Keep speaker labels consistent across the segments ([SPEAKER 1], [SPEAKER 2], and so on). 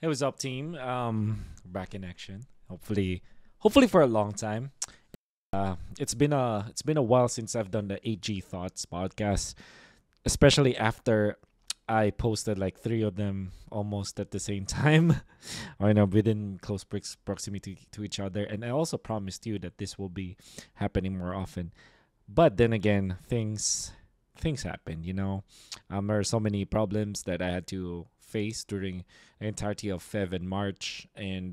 [SPEAKER 1] Hey, what's up, team? Back in action. Hopefully for a long time. It's been a while since I've done the 8G Thoughts podcast, especially after I posted like three of them almost at the same time, or within close proximity to each other. And I also promised you that this will be happening more often. But then again, things happen. There are so many problems that I had to face during the entirety of Feb and March, and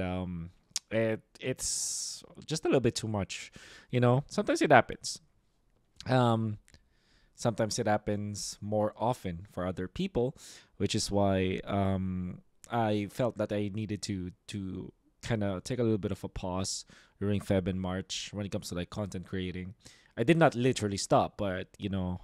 [SPEAKER 1] it's just a little bit too much. Sometimes it happens. Um, Sometimes it happens more often for other people, which is why I felt that I needed to kind of take a little bit of a pause during Feb and March when it comes to like content creating. I did not literally stop, but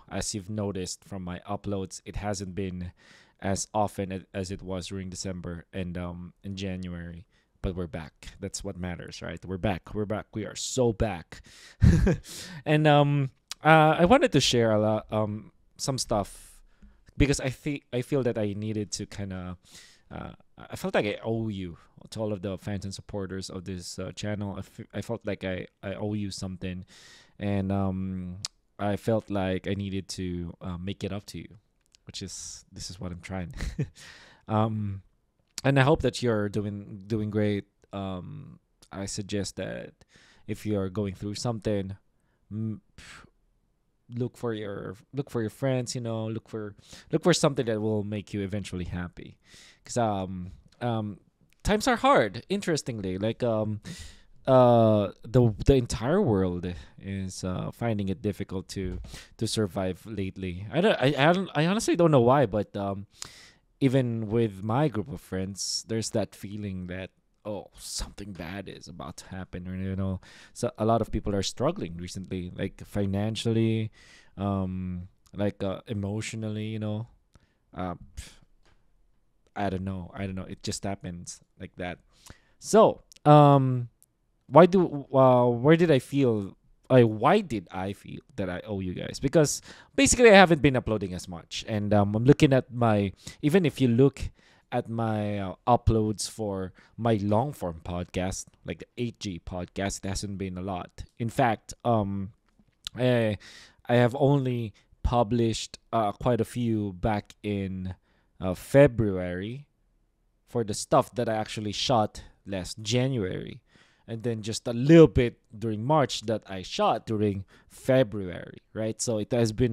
[SPEAKER 1] as you've noticed from my uploads, it hasn't been as often as it was during December and in January. But we're back. That's what matters, right? We're back. We're back. We are so back. And I wanted to share a lot some stuff because I feel that I needed to kind of I felt like I owe you to all of the fans and supporters of this channel. I felt like I owe you something, and I felt like I needed to make it up to you, which is this is what I'm trying. um, and I hope that you're doing great. I suggest that if you're going through something, mm, look for your friends. Look for something that will make you eventually happy, because times are hard. Interestingly, like the entire world is finding it difficult to survive lately. I honestly don't know why, but even with my group of friends, there's that feeling that, oh, something bad is about to happen, or so a lot of people are struggling recently, like financially, like emotionally. uh, I don't know, it just happens like that. So where did I feel why did I feel that I owe you guys? Because basically I haven't been uploading as much, and I'm looking at my, even if you look at my uploads for my long form podcast, like the 8G podcast, it hasn't been a lot. In fact, I I have only published quite a few back in February for the stuff that I actually shot last January, and then just a little bit during March that I shot during February, right? So it has been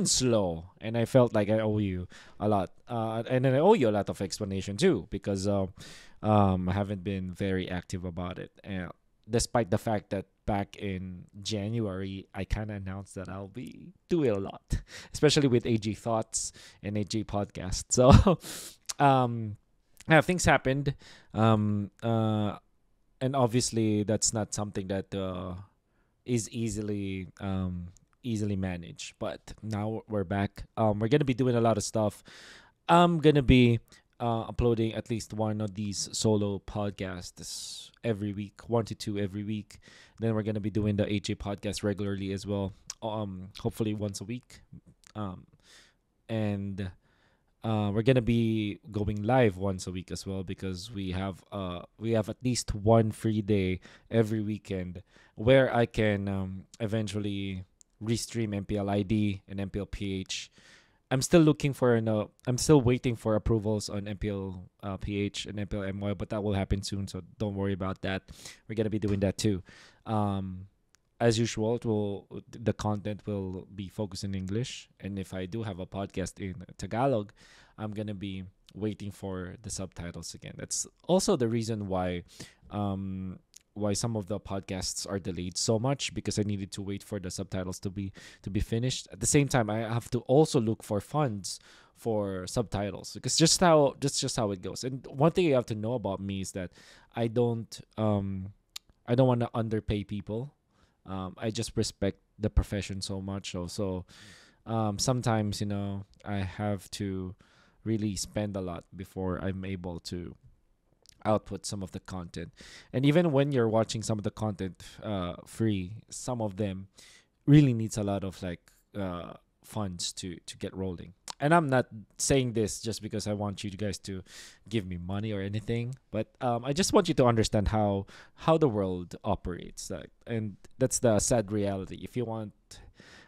[SPEAKER 1] slow, and I felt like I owe you a lot, and then I owe you a lot of explanation too, because I haven't been very active about it, and despite the fact that back in January I kind of announced that I'll be doing a lot, especially with AG Thoughts and AG Podcast. So, um, yeah, things happened, um, uh, and obviously that's not something that is easily managed. But now we're back. We're gonna be doing a lot of stuff. I'm gonna be uploading at least one of these solo podcasts every week, 1 to 2 every week. Then we're gonna be doing the AJ podcast regularly as well. Hopefully once a week. Um, and we're gonna be going live once a week as well, because we have at least one free day every weekend where I can eventually restream MPL ID and MPL PH. I'm still waiting for approvals on MPL PH and MPL MY, but that will happen soon, so don't worry about that. We're gonna be doing that too. Um, as usual, the content will be focused in English, and if I do have a podcast in Tagalog, I'm gonna be waiting for the subtitles again. That's also the reason why some of the podcasts are delayed so much, because I needed to wait for the subtitles to be finished. At the same time, I have to also look for funds for subtitles, because just how it goes. And one thing you have to know about me is that I don't I don't want to underpay people. I just respect the profession so much. So sometimes I have to really spend a lot before I'm able to output some of the content. And even when you're watching some of the content free, some of them really needs a lot of like funds to get rolling. And I'm not saying this just because I want you guys to give me money or anything, but I just want you to understand how the world operates. And that's the sad reality. If you want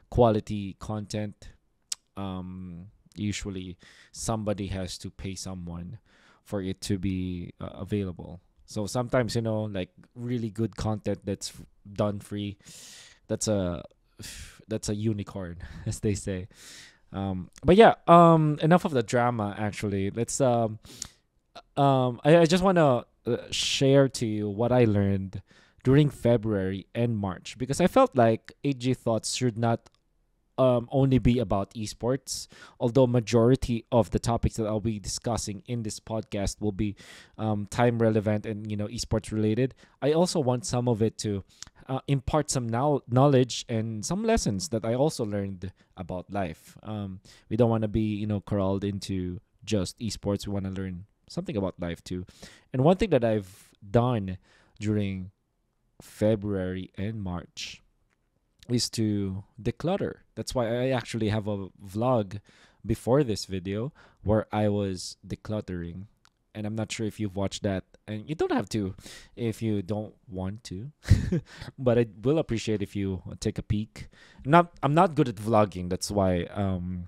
[SPEAKER 1] quality content, usually somebody has to pay someone for it to be available. So sometimes, like really good content that's done free, that's a that's a unicorn, as they say. But yeah, enough of the drama. Actually, let's I just want to share to you what I learned during February and March, because I felt like AG thoughts should not only be about esports, although majority of the topics that I'll be discussing in this podcast will be time relevant and esports related. I also want some of it to impart some knowledge and some lessons that I also learned about life. We don't want to be corralled into just esports. We want to learn something about life too. And one thing that I've done during February and March is to declutter. That's why I actually have a vlog before this video where I was decluttering. And I'm not sure if you've watched that. And you don't have to if you don't want to. But I will appreciate if you take a peek. I'm not good at vlogging. That's why I'm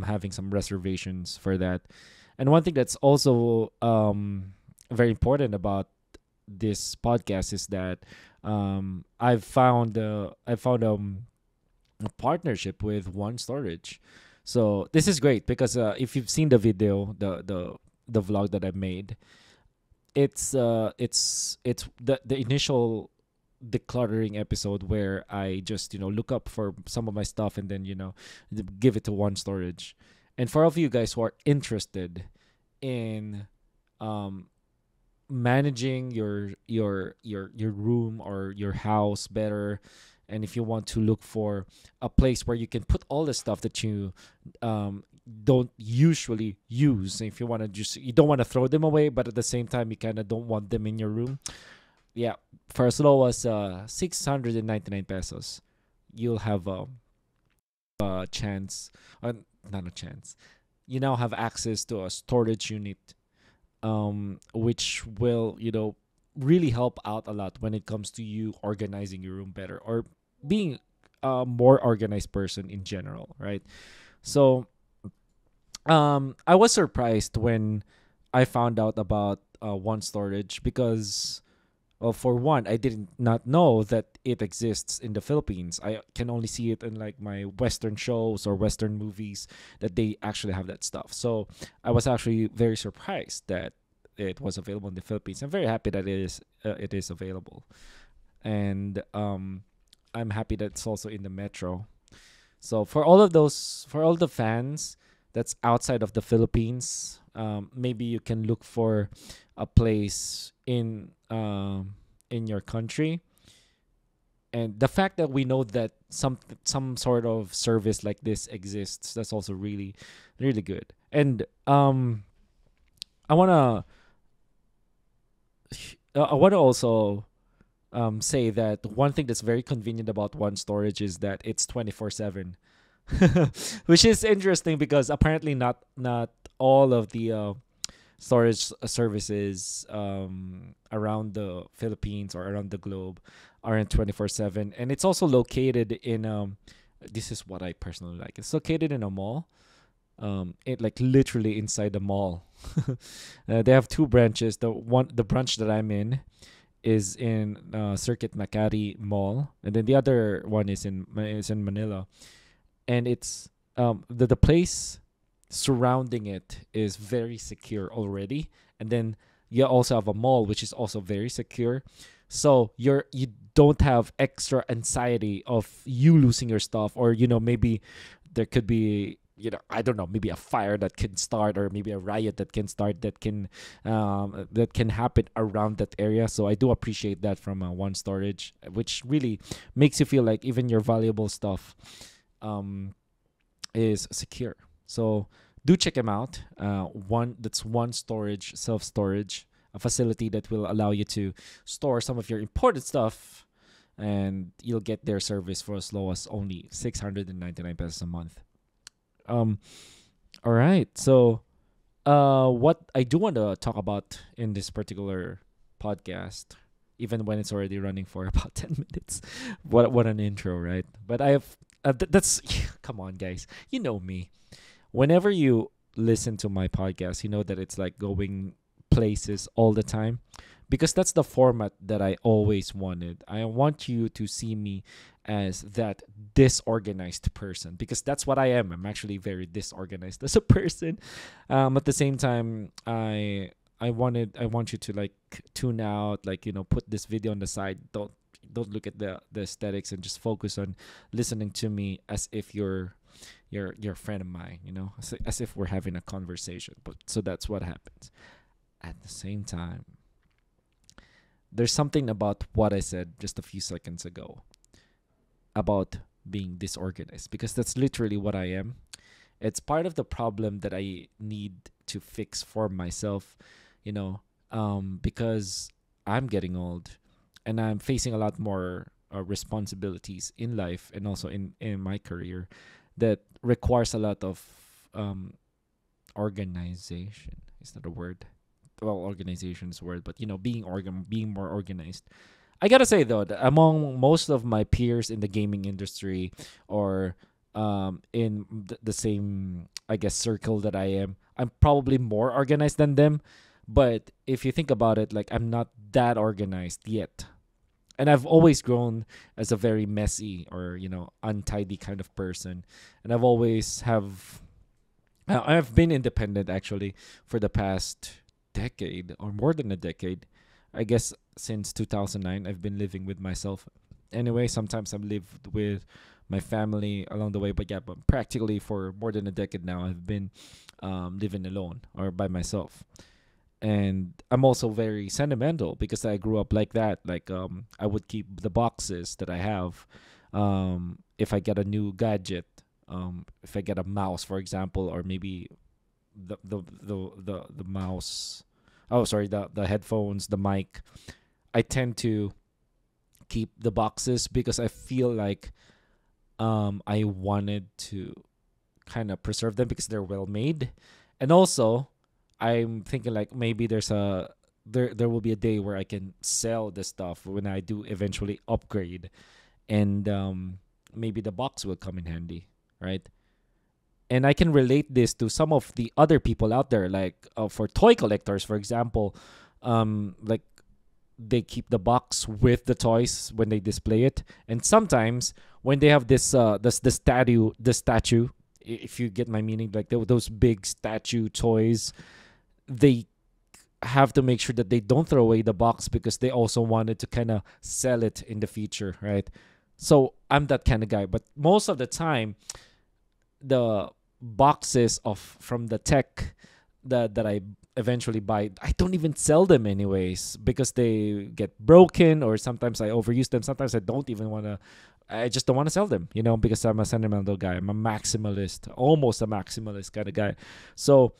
[SPEAKER 1] having some reservations for that. And one thing that's also very important about this podcast is that I found a partnership with One Storage. So this is great because if you've seen the video, the vlog that I made, it's the initial decluttering episode where I just look up for some of my stuff and then give it to One Storage. And for all of you guys who are interested in managing your room or your house better, and if you want to look for a place where you can put all the stuff that you don't usually use, if you want to you don't want to throw them away, but at the same time you kind of don't want them in your room, yeah, for as low as 699 pesos, you'll have a chance, not a chance, you now have access to a storage unit, which will really help out a lot when it comes to you organizing your room better or being a more organized person in general, right? So I was surprised when I found out about One Storage because, well, for one, I did not know that it exists in the Philippines. I can only see it in like my Western shows or Western movies that they actually have that stuff. So I was actually very surprised that it was available in the Philippines. I'm very happy that it is available, and I'm happy that it's also in the metro. So for all the fans that's outside of the Philippines, maybe you can look for a place in your country. And the fact that we know that some sort of service like this exists, that's also really, really good. And I wanna I wanna also say that one thing that's very convenient about One Storage is that it's 24/7. Which is interesting because apparently not all of the storage services around the Philippines or around the globe are in 24/7, and it's also located in this is what I personally like. It's located in a mall. It like literally inside the mall. They have two branches. The branch that I'm in is in Circuit Makati Mall, and then the other one is in Manila. And it's the place surrounding it is very secure already, and then you also have a mall which is also very secure, so you don't have extra anxiety of you losing your stuff, or maybe there could be I don't know, maybe a fire that can start, or maybe a riot that can start, that can happen around that area. So I do appreciate that from One Storage, which really makes you feel like even your valuable stuff is secure. So do check them out. One Storage, self-storage, a facility that will allow you to store some of your important stuff, and you'll get their service for as low as only 699 pesos a month. All right. So, what I do want to talk about in this particular podcast, even when it's already running for about 10 minutes, what an intro, right? But I have that's come on, guys. You know me. Whenever you listen to my podcast, you know that it's like going places all the time because that's the format that I always wanted. I want you to see me as that disorganized person because that's what I am. I'm actually very disorganized as a person. At the same time, I want you to like tune out, like put this video on the side. Don't look at the aesthetics and just focus on listening to me as if you're a friend of mine, as if we're having a conversation. But so that's what happens. At the same time, there's something about what I said just a few seconds ago about being disorganized because that's literally what I am. It's part of the problem that I need to fix for myself, because I'm getting old and I'm facing a lot more responsibilities in life and also in my career that requires a lot of um, organization. Is that a word? Well, organization is a word, but being more organized. I gotta say though, that among most of my peers in the gaming industry or in the same, I guess, circle that I am, I'm probably more organized than them. But if you think about it, like I'm not that organized yet. And I've always grown as a very messy or untidy kind of person, and I've been independent actually for the past decade or more than a decade. I guess since 2009, I've been living with myself. Anyway, sometimes I've lived with my family along the way, but yeah, but practically for more than a decade now, I've been living alone or by myself. And I'm also very sentimental because I grew up like that. Like I would keep the boxes that I have. If I get a new gadget, if I get a mouse, for example, or maybe the mouse. Oh, sorry, the headphones, the mic. I tend to keep the boxes because I feel like I wanted to kind of preserve them because they're well made, and also I'm thinking like maybe there will be a day where I can sell the stuff when I do eventually upgrade, and maybe the box will come in handy, right? And I can relate this to some of the other people out there, like for toy collectors, for example, like they keep the box with the toys when they display it, and sometimes when they have this the statue, if you get my meaning, like those big statue toys, they have to make sure that they don't throw away the box because they also wanted to kind of sell it in the future, right? So I'm that kind of guy, but most of the time the boxes of from the tech that I eventually buy, I don't even sell them anyways because they get broken or sometimes I overuse them. Sometimes I don't even want to. I just don't want to sell them, because I'm a sentimental guy. I'm a maximalist, almost a maximalist kind of guy. So,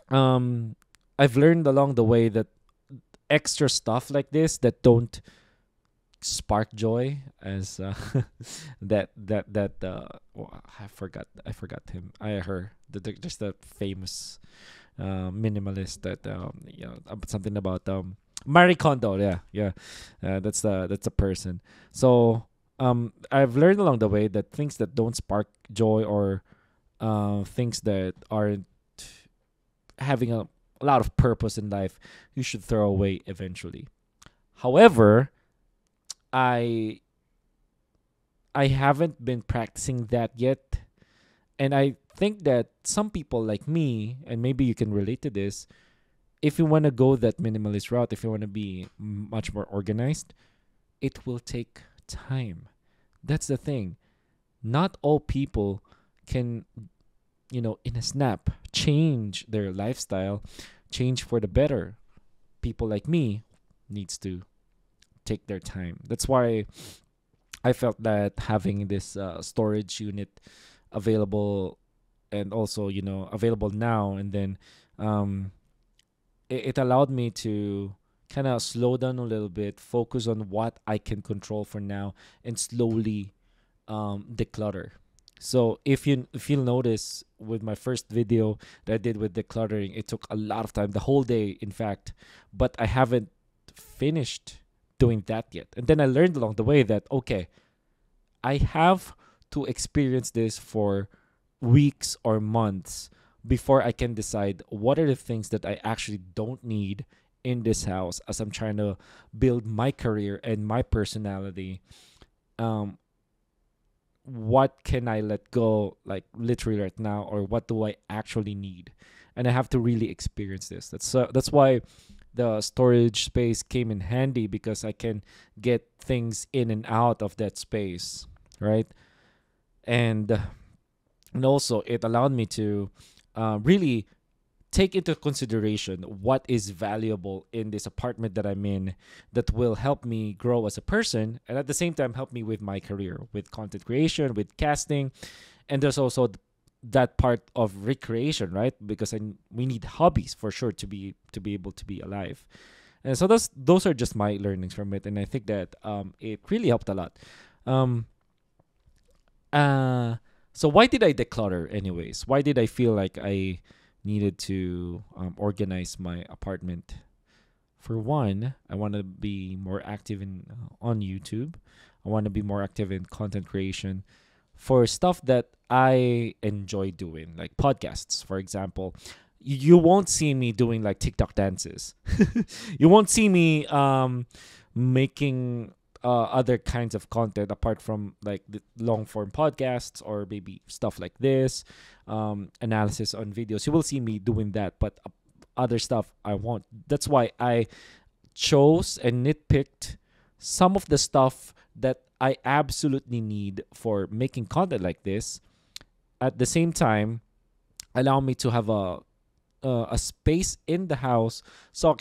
[SPEAKER 1] I've learned along the way that extra stuff like this that don't spark joy as I forgot him I her just that famous minimalist that something about Marie Kondo, yeah, that's a person. So I've learned along the way that things that don't spark joy or things that aren't having a lot of purpose in life, you should throw away eventually. However, I I haven't been practicing that yet. And I think that some people like me, and maybe you can relate to this, if you want to go that minimalist route, if you want to be much more organized, it will take time. That's the thing. Not all people can, in a snap, change their lifestyle, change for the better. People like me needs to take their time. That's why I felt that having this storage unit available and also available now and then um it allowed me to kind of slow down a little bit, focus on what I can control for now, and slowly declutter. So if you'll notice with my first video that I did with decluttering, it took a lot of time, the whole day, in fact, but I haven't finished doing that yet. And then I learned along the way that okay, I have to experience this for weeks or months before I can decide what are the things that I actually don't need in this house as I'm trying to build my career and my personality. Um, what can I let go, like literally right now, or what do I actually need? And I have to really experience this. That's why the storage space came in handy, because I can get things in and out of that space, right? And and also it allowed me to really take into consideration what is valuable in this apartment that I'm in, that will help me grow as a person, and at the same time help me with my career, with content creation, with casting. And there's also that part of recreation, right? Because we need hobbies for sure to be able to be alive. And so those are just my learnings from it, and I think that it really helped a lot. Um, uh, so why did I declutter anyways? Why did I feel like I needed to organize my apartment? For one, I want to be more active in on YouTube. I want to be more active in content creation for stuff that I enjoy doing, like podcasts, for example. You won't see me doing like TikTok dances. You won't see me making other kinds of content apart from like the long form podcasts or maybe stuff like this, analysis on videos. You will see me doing that, but other stuff I won't. That's why I chose and nitpicked some of the stuff that I absolutely need for making content like this. At the same time, allow me to have a space in the house so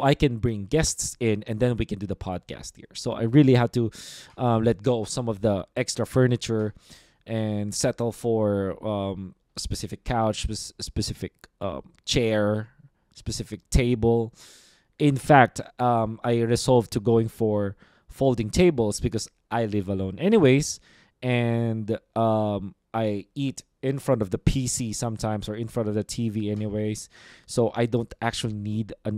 [SPEAKER 1] I can bring guests in, and then we can do the podcast here. So I really had to let go of some of the extra furniture and settle for a specific couch, specific chair, specific table. In fact, I resolved to going for folding tables because I live alone anyways, and I eat in front of the PC sometimes, or in front of the TV anyways. So I don't actually need a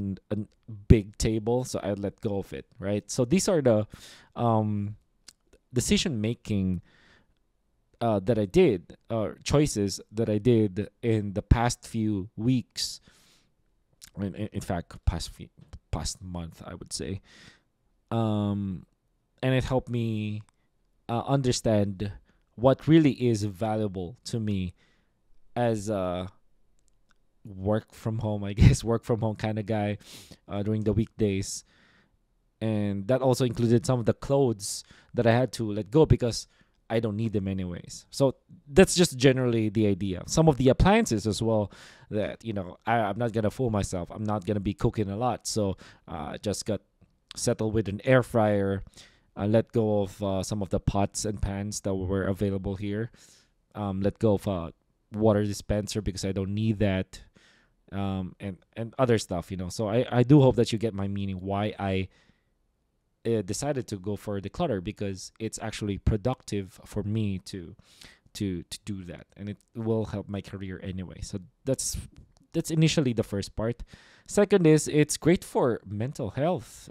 [SPEAKER 1] big table, so I let go of it, right? So these are the decision making that I did, choices that I did in the past few weeks. In fact, past month, I would say. And it helped me understand what really is valuable to me as a work from home, I guess, work from home kind of guy during the weekdays. And that also included some of the clothes that I had to let go because I don't need them anyways. So that's just generally the idea. Some of the appliances as well, that, I'm not going to fool myself. I'm not going to be cooking a lot. So I just got settled with an air fryer. I let go of some of the pots and pans that were available here. Let go of a water dispenser because I don't need that. And other stuff. So I do hope that you get my meaning why I decided to go for declutter, because it's actually productive for me to do that, and it will help my career anyway. So that's initially the first part. Second is, it's great for mental health.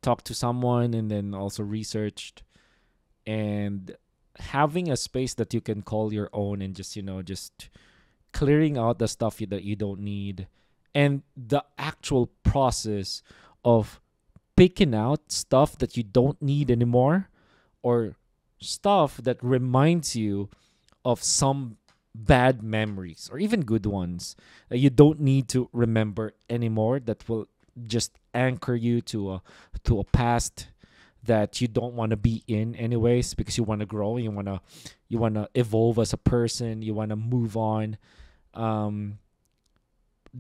[SPEAKER 1] Talk to someone, and then also researched, and having a space that you can call your own, and just clearing out the stuff that you don't need, and the actual process of picking out stuff that you don't need anymore, or stuff that reminds you of some bad memories or even good ones that you don't need to remember anymore, that will just anchor you to a past that you don't want to be in anyways, because you want to grow, you want to evolve as a person, you want to move on.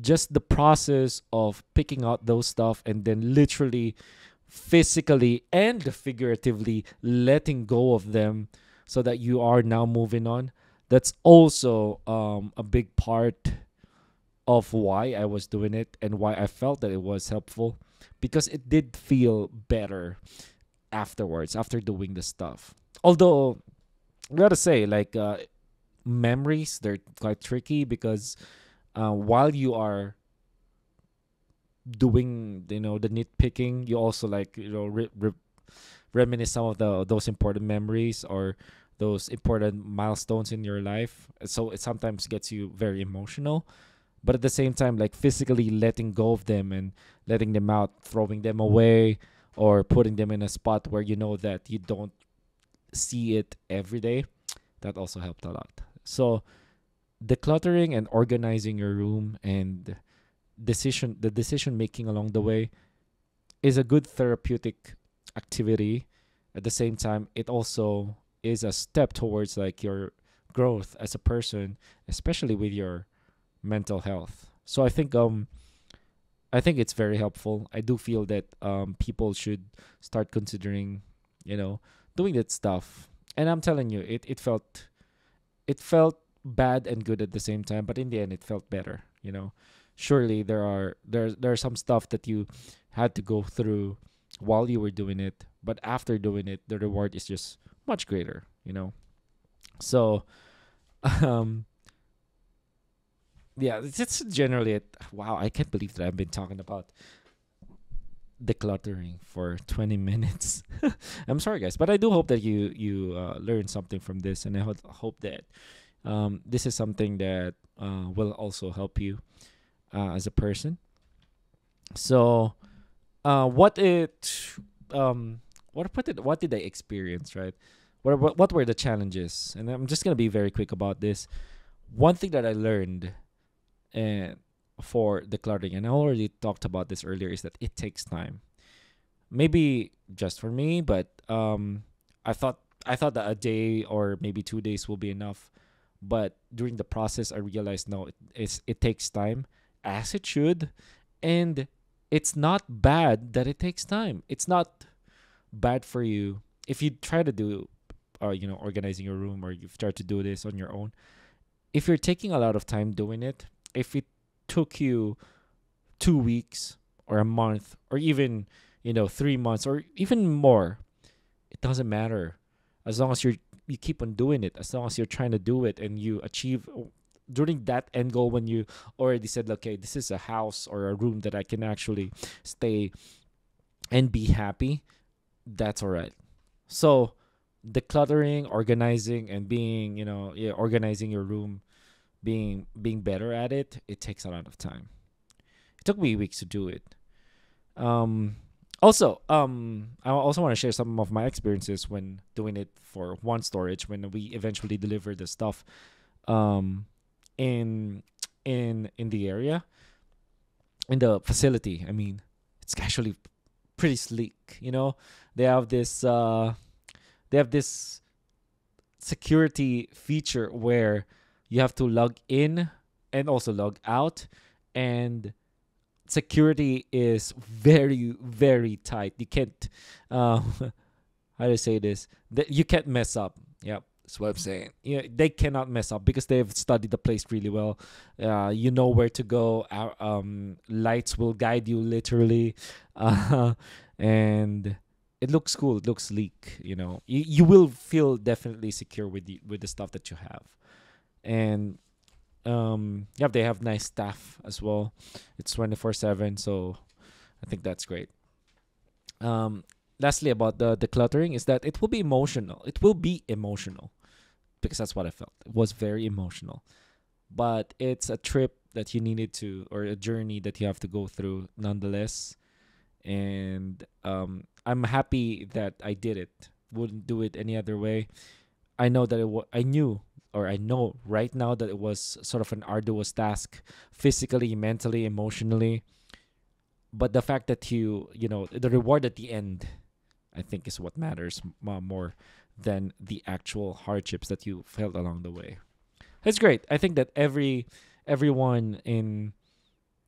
[SPEAKER 1] Just the process of picking out those stuff, and then literally physically and figuratively letting go of them, so that you are now moving on. That's also a big part of why I was doing it, and why I felt that it was helpful, because it did feel better afterwards, after doing the stuff. Although I gotta say, like, memories, they're quite tricky because while you are doing, the nitpicking, you also, like, reminisce some of those important memories or those important milestones in your life. So it sometimes gets you very emotional, but at the same time, like, physically letting go of them and letting them out, throwing them away, or putting them in a spot where you know that you don't see it every day, that also helped a lot. So decluttering and organizing your room and decision making along the way is a good therapeutic activity. At the same time, it also is a step towards, like, your growth as a person, especially with your mental health. So I think it's very helpful. I do feel that people should start considering, you know, doing that stuff. And I'm telling you, it felt bad and good at the same time, but in the end it felt better, Surely there are some stuff that you had to go through while you were doing it, but after doing it, the reward is just much greater. So, um yeah, that's generally it. Wow, I can't believe that I've been talking about decluttering for 20 minutes. I'm sorry, guys, but I do hope that you learn something from this, and I hope that this is something that will also help you as a person. So, what it what did I experience, right? What were the challenges? And I'm just gonna be very quick about this. One thing that I learned, and for decluttering, and I already talked about this earlier, is that it takes time. Maybe just for me, but I thought that a day or maybe 2 days will be enough. But during the process, I realized no, it takes time, as it should, and it's not bad that it takes time. It's not bad for you if you try to do, organizing your room, or you start to do this on your own. If you're taking a lot of time doing it, if it took you 2 weeks or a month or even 3 months or even more, it doesn't matter, as long as you keep on doing it, as long as you're trying to do it and you achieve during that end goal, when you already said, okay, this is a house or a room that I can actually stay and be happy. That's all right. So decluttering, organizing, and being, yeah, organizing your room, being better at it, it takes a lot of time. It took me weeks to do it. Um, I also want to share some of my experiences when doing it for one storage, when we eventually delivered the stuff um, in in the area, in the facility. I mean, it's actually pretty sleek. They have this they have this security feature where you have to log in and also log out, and security is very, very tight. You can't how do I say this, that you can't mess up. Yep, that's what I'm saying. Yeah, they cannot mess up because they've studied the place really well. You know where to go. Our lights will guide you literally. And it looks cool, it looks sleek. You will feel definitely secure with the stuff that you have. And yeah, they have nice staff as well. It's 24/7, so I think that's great. um Lastly, about the decluttering, is that it will be emotional. It will be emotional because that's what I felt. It was very emotional, but it's a trip that you needed to, or a journey that you have to go through nonetheless. And I'm happy that I did it. Wouldn't do it any other way. I know that I knew, or I know right now, that it was sort of an arduous task, physically, mentally, emotionally. But the fact that the reward at the end, I think, is what matters more than the actual hardships that you felt along the way. It's great. I think that everyone in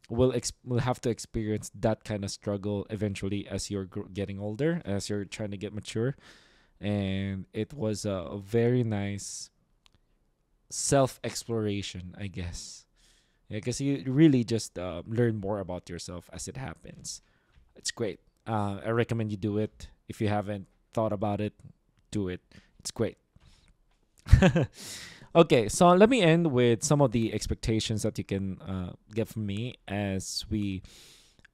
[SPEAKER 1] will have to experience that kind of struggle eventually, as you're getting older, as you're trying to get mature. And it was a very nice self exploration, I guess. Yeah, because you really just learn more about yourself as it happens. It's great. I recommend you do it. If you haven't thought about it, do it. It's great. Okay, so let me end with some of the expectations that you can get from me as we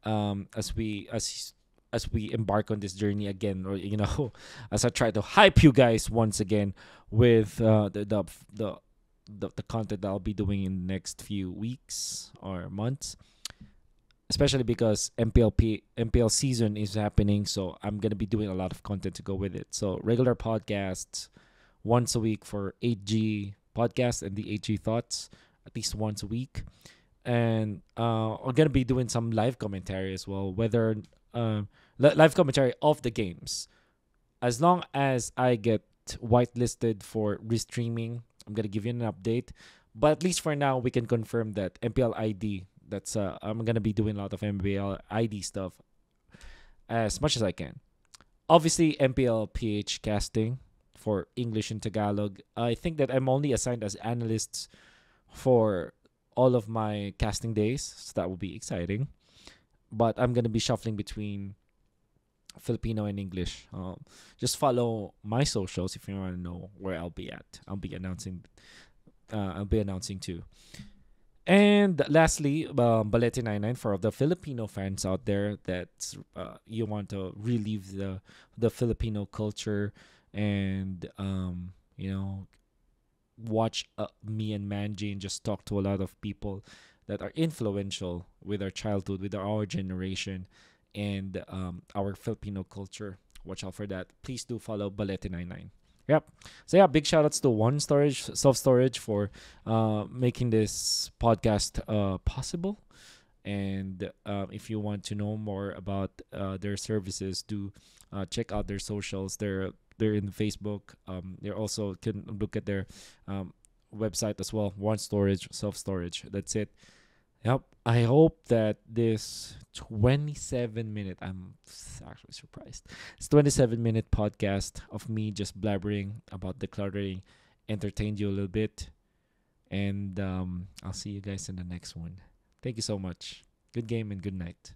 [SPEAKER 1] as we as we embark on this journey again, or as I try to hype you guys once again with the the content that I'll be doing in the next few weeks or months, especially because MPL season is happening, so I'm gonna be doing a lot of content to go with it. So regular podcasts once a week for 8G podcast and the 8G thoughts, at least once a week, and we're gonna be doing some live commentary as well, whether live commentary of the games, as long as I get whitelisted for restreaming. I'm gonna give you an update, but at least for now, we can confirm that MPL ID. That's I'm gonna be doing a lot of MPL ID stuff as much as I can. Obviously, MPL PH casting for English and Tagalog. I think that I'm only assigned as analysts for all of my casting days, so that will be exciting. But I'm gonna be shuffling between Filipino and English. Just follow my socials if you want to know where I'll be at. I'll be announcing. I'll be announcing too. And lastly, Balete 99 for the Filipino fans out there that you want to relive the Filipino culture and watch me and Manjin just talk to a lot of people that are influential with our childhood, with our generation, and our Filipino culture. Watch out for that. Please do follow Balete 99. Yep. So yeah, big shout outs to One Storage, Self Storage for making this podcast possible. And if you want to know more about their services, do check out their socials. They're in Facebook. They also can look at their website as well. One Storage, Self Storage. That's it. Yep. I hope that this 27-minute, I'm actually surprised. It's 27-minute podcast of me just blabbering about decluttering entertained you a little bit. And I'll see you guys in the next one. Thank you so much. Good game and good night.